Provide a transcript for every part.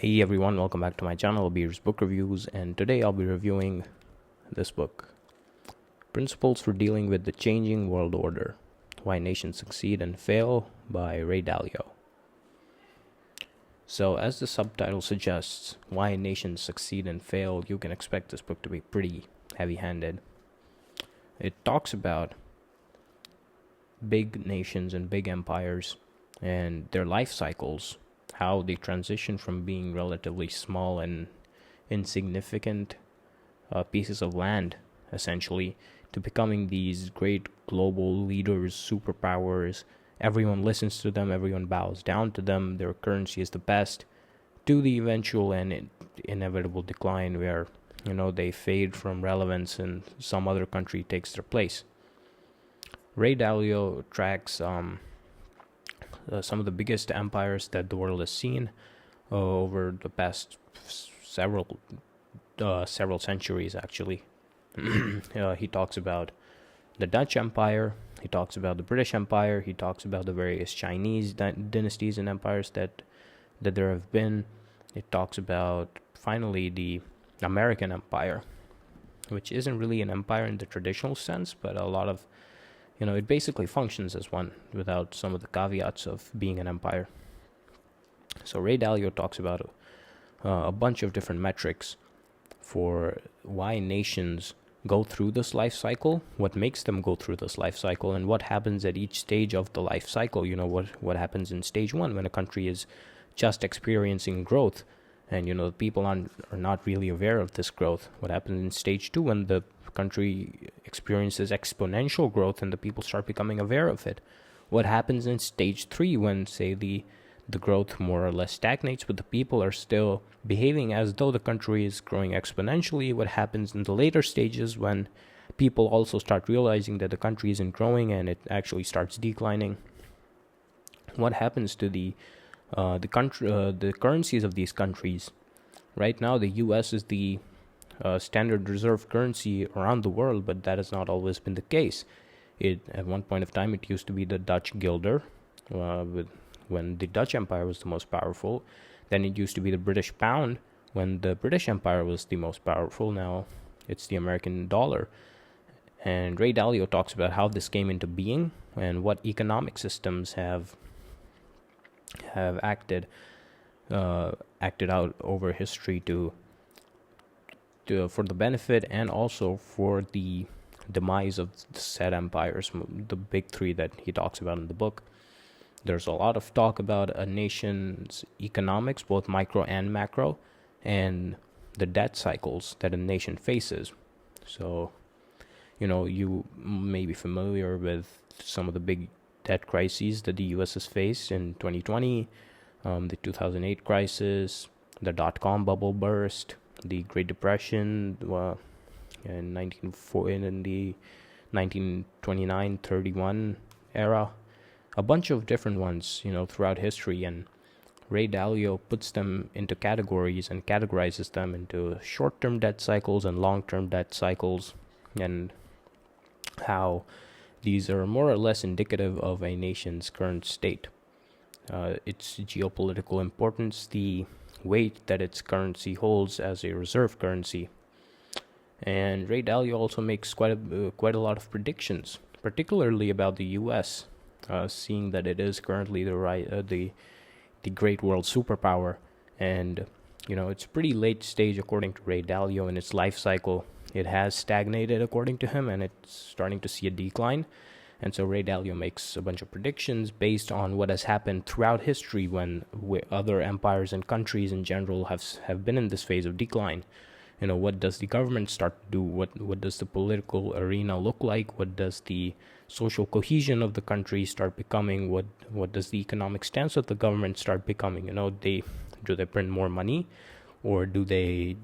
Hey everyone, welcome back to my channel, Abeer's Book Reviews, and today I'll be reviewing this book, Principles for Dealing with the Changing World Order, Why Nations Succeed and Fail by Ray Dalio. So as the subtitle suggests, Why Nations Succeed and Fail, you can expect this book to be pretty heavy-handed. It talks about big nations and big empires and their life cycles, how they transition from being relatively small and insignificant pieces of land, essentially, to becoming these great global leaders, superpowers. Everyone listens to them, everyone bows down to them, their currency is the best, to the eventual and inevitable decline where, they fade from relevance and some other country takes their place. Ray Dalio tracks some of the biggest empires that the world has seen over the past several centuries, actually. He talks about the Dutch Empire, he talks about the British Empire, he talks about the various Chinese dynasties and empires that there have been. It talks about, finally, the American Empire, which isn't really an empire in the traditional sense, but a lot of it basically functions as one without some of the caveats of being an empire. So Ray Dalio talks about a bunch of different metrics for why nations go through this life cycle, what makes them go through this life cycle, and what happens at each stage of the life cycle. What happens in stage one when a country is just experiencing growth, and the people are not really aware of this growth. What happens in stage two when the country experiences exponential growth and the people start becoming aware of it? What happens in stage three when, say, the growth more or less stagnates, but the people are still behaving as though the country is growing exponentially? What happens in the later stages when people also start realizing that the country isn't growing and it actually starts declining? What happens to the currencies of these countries? Right now, the U.S. is the standard reserve currency around the world, but that has not always been the case. At one point of time, it used to be the Dutch guilder, when the Dutch Empire was the most powerful. Then it used to be the British pound when the British Empire was the most powerful. Now it's the American dollar. And Ray Dalio talks about how this came into being and what economic systems have acted out over history for the benefit and also for the demise of the said empires, the big three that he talks about in the book. There's a lot of talk about a nation's economics, both micro and macro, and the debt cycles that a nation faces. So, you may be familiar with some of the big debt crises that the U.S. has faced in 2020, the 2008 crisis, the dot-com bubble burst, the Great Depression in the 1929-31 era, a bunch of different ones, throughout history. And Ray Dalio puts them into categories and categorizes them into short-term debt cycles and long-term debt cycles, and how these are more or less indicative of a nation's current state. Its geopolitical importance, the weight that its currency holds as a reserve currency. And Ray Dalio also makes quite a lot of predictions, particularly about the U.S., seeing that it is currently the great world superpower, and it's pretty late stage according to Ray Dalio in its life cycle. It has stagnated according to him, and it's starting to see a decline. And so Ray Dalio makes a bunch of predictions based on what has happened throughout history when other empires and countries in general have been in this phase of decline. What does the government start to do? What does the political arena look like? What does the social cohesion of the country start becoming? What does the economic stance of the government start becoming? Do they print more money, or do they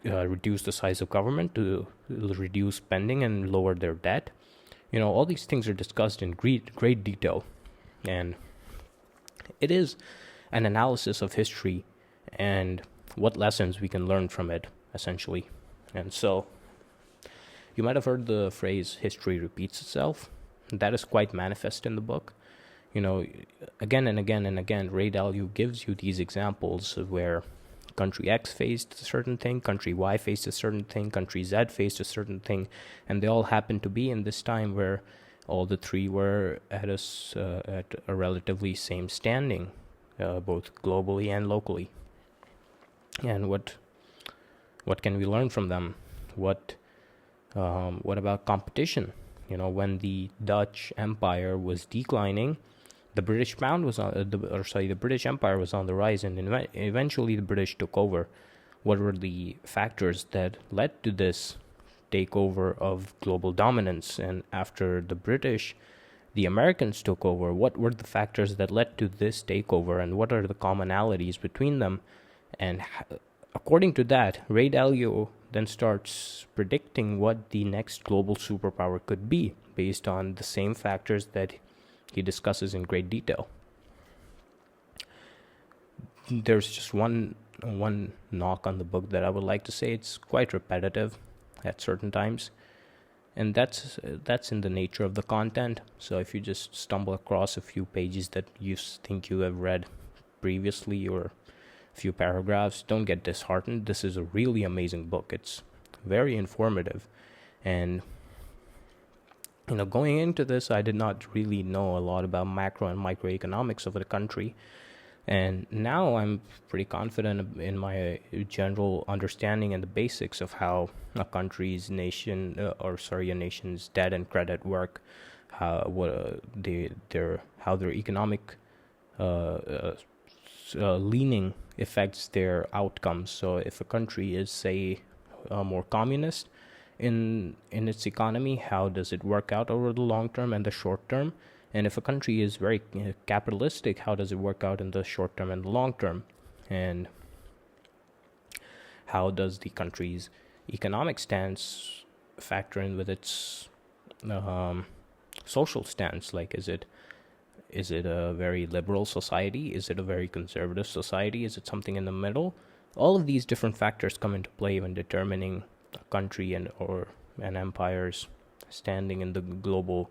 reduce the size of government to reduce spending and lower their debt? All these things are discussed in great detail, and it is an analysis of history and what lessons we can learn from it, essentially. And so you might have heard the phrase history repeats itself. That is quite manifest in the book. Again and again and again, Ray Dalio gives you these examples of where country X faced a certain thing, country Y faced a certain thing, country Z faced a certain thing, and they all happened to be in this time where all the three were at a relatively same standing, both globally and locally. And what can we learn from them? What about competition? When the Dutch Empire was declining, the British pound was the British Empire was on the rise, and eventually the British took over. What were the factors that led to this takeover of global dominance? And after the British, the Americans took over. What were the factors that led to this takeover, and what are the commonalities between them? And according to that, Ray Dalio then starts predicting what the next global superpower could be based on the same factors that he discusses in great detail. There's just one knock on the book that I would like to say. It's quite repetitive at certain times, and that's in the nature of the content. So if you just stumble across a few pages that you think you have read previously or a few paragraphs, don't get disheartened. This is a really amazing book. It's very informative, and going into this, I did not really know a lot about macro and microeconomics of the country, and now I'm pretty confident in my general understanding and the basics of how a nation's debt and credit work, how their economic leaning affects their outcomes. So if a country is, say, more communist in its economy, how does it work out over the long term and the short term? And if a country is very capitalistic, how does it work out in the short term and the long term? And how does the country's economic stance factor in with its social stance? Like, is it a very liberal society? Is it a very conservative society? Is it something in the middle? All of these different factors come into play when determining a country or an empire's standing in the global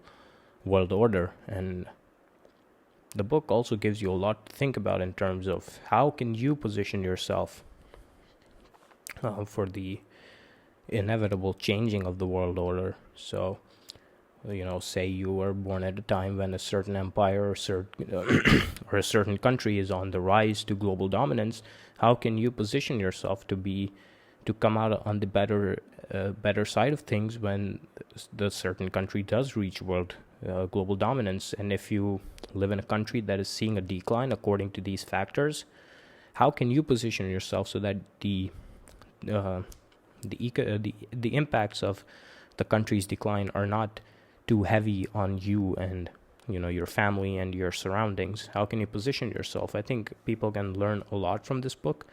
world order. And the book also gives you a lot to think about in terms of how can you position yourself for the inevitable changing of the world order. So, say you were born at a time when a certain empire or a certain country is on the rise to global dominance. How can you position yourself to come out on the better side of things when the certain country does reach global dominance? And if you live in a country that is seeing a decline according to these factors, how can you position yourself so that the impacts of the country's decline are not too heavy on you and your family and your surroundings? How can you position yourself? I think people can learn a lot from this book.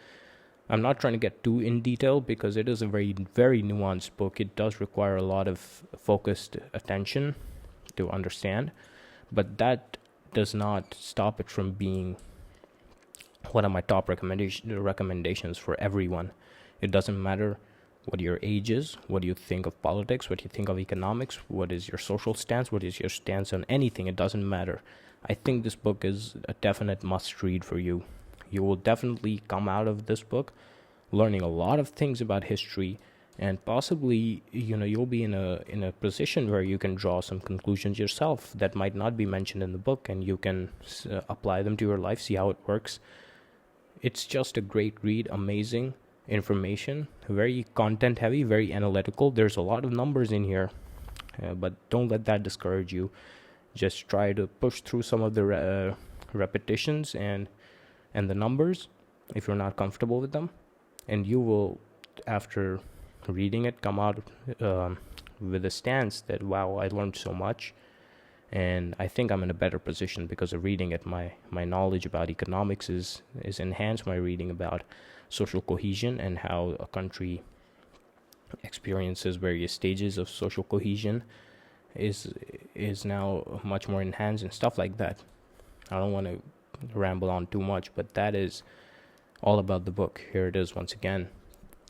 I'm not trying to get too in detail because it is a very, very nuanced book. It does require a lot of focused attention to understand, but that does not stop it from being one of my top recommendations for everyone. It doesn't matter what your age is, what you think of politics, what you think of economics, what is your social stance, what is your stance on anything. It doesn't matter. I think this book is a definite must-read for you. You will definitely come out of this book learning a lot of things about history, and possibly, you'll be in a position where you can draw some conclusions yourself that might not be mentioned in the book, and you can apply them to your life, see how it works. It's just a great read, amazing information, very content heavy, very analytical. There's a lot of numbers in here, but don't let that discourage you. Just try to push through some of the repetitions and the numbers if you're not comfortable with them, and you will, after reading it, come out with a stance that, wow, I learned so much, and I think I'm in a better position because of reading it. My knowledge about economics is enhanced. My reading about social cohesion and how a country experiences various stages of social cohesion is now much more enhanced and stuff like that. I don't want to ramble on too much, but that is all about the book. Here it is once again.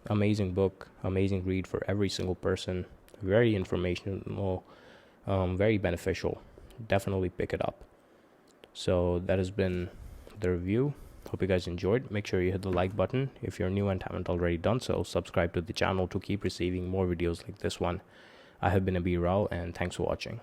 Amazing book, amazing read for every single person. Very informational, very beneficial. Definitely pick it up. So that has been the review. Hope you guys enjoyed. Make sure you hit the like button. If you're new and haven't already done so, subscribe to the channel to keep receiving more videos like this one. I have been Abeer Rao, and thanks for watching.